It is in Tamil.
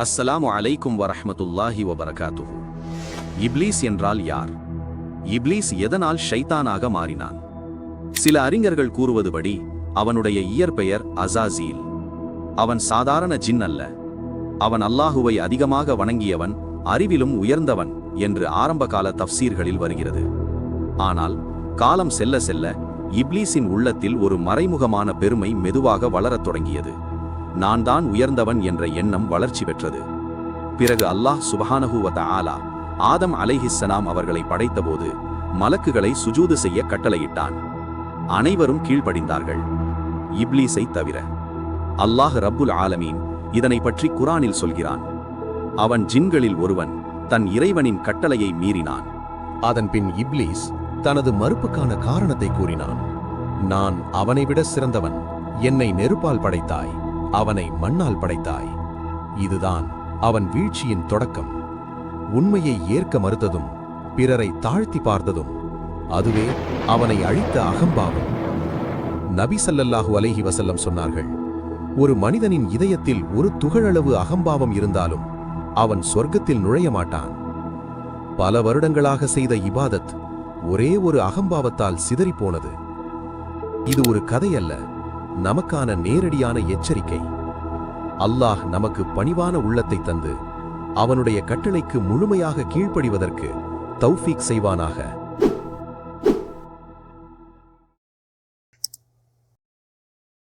அஸ்ஸலாமு அலைக்கும் வரஹ்மத்துல்லாஹி வபரகாத்துஹு. இப்லீஸ் என்றால் யார்? இப்லீஸ் எதனால் ஷைத்தானாக மாறினான்? சில அறிஞர்கள் கூறுவதுபடி அவனுடைய இயற்பெயர் அசாசீல். அவன் சாதாரண ஜின் அல்ல. அவன் அல்லாஹுவை அதிகமாக வணங்கியவன், அறிவிலும் உயர்ந்தவன் என்று ஆரம்பகால தஃப்சீர்களில் வருகிறது. ஆனால் காலம் செல்ல செல்ல இப்லீஸின் உள்ளத்தில் ஒரு மறைமுகமான பெருமை மெதுவாக வளரத் தொடங்கியது. நான் தான் உயர்ந்தவன் என்ற எண்ணம் வளர்ச்சி பெற்றது. பிறகு அல்லாஹ் சுப்ஹானஹு வ தஆலா ஆதம் அலைஹிஸ்ஸலாம் அவர்களை படைத்தபோது மலக்குகளை சுஜூது செய்ய கட்டளையிட்டான். அனைவரும் கீழ்ப்படிந்தார்கள், இப்லீஸை தவிர. அல்லாஹ் ரப்புல் ஆலமீன் இதனை பற்றி குர்ஆனில் சொல்கிறான். அவன் ஜின்களில் ஒருவன், தன் இறைவனின் கட்டளையை மீறினான். அதன் பின் இப்லீஸ் தனது மறுப்புக்கான காரணத்தை கூறினான். நான் அவனை விட சிறந்தவன், என்னை நெருப்பால் படைத்தாய், அவனை மண்ணால் படைத்தாய். இதுதான் அவன் வீழ்ச்சியின் தொடக்கம். உண்மையை ஏற்க மறுத்ததும் பிறரை தாழ்த்தி பார்த்ததும் அதுவே அவனை அழித்த அகம்பாவம். நபி ஸல்லல்லாஹு அலைஹி வஸல்லம் சொன்னார்கள், ஒரு மனிதனின் இதயத்தில் ஒரு துகளளவு அகம்பாவம் இருந்தாலும் அவன் சொர்க்கத்தில் நுழைய மாட்டான். பல வருடங்களாக செய்த இபாதத் ஒரே ஒரு அகம்பாவத்தால் சிதறிப்போனது. இது ஒரு கதையல்ல, நமக்கான நேரடியான எச்சரிக்கை. அல்லாஹ் நமக்கு பணிவான உள்ளத்தை தந்து அவனுடைய கட்டளைக்கு முழுமையாக கீழ்ப்படிவதற்கு தௌஃபீக் செய்வானாக.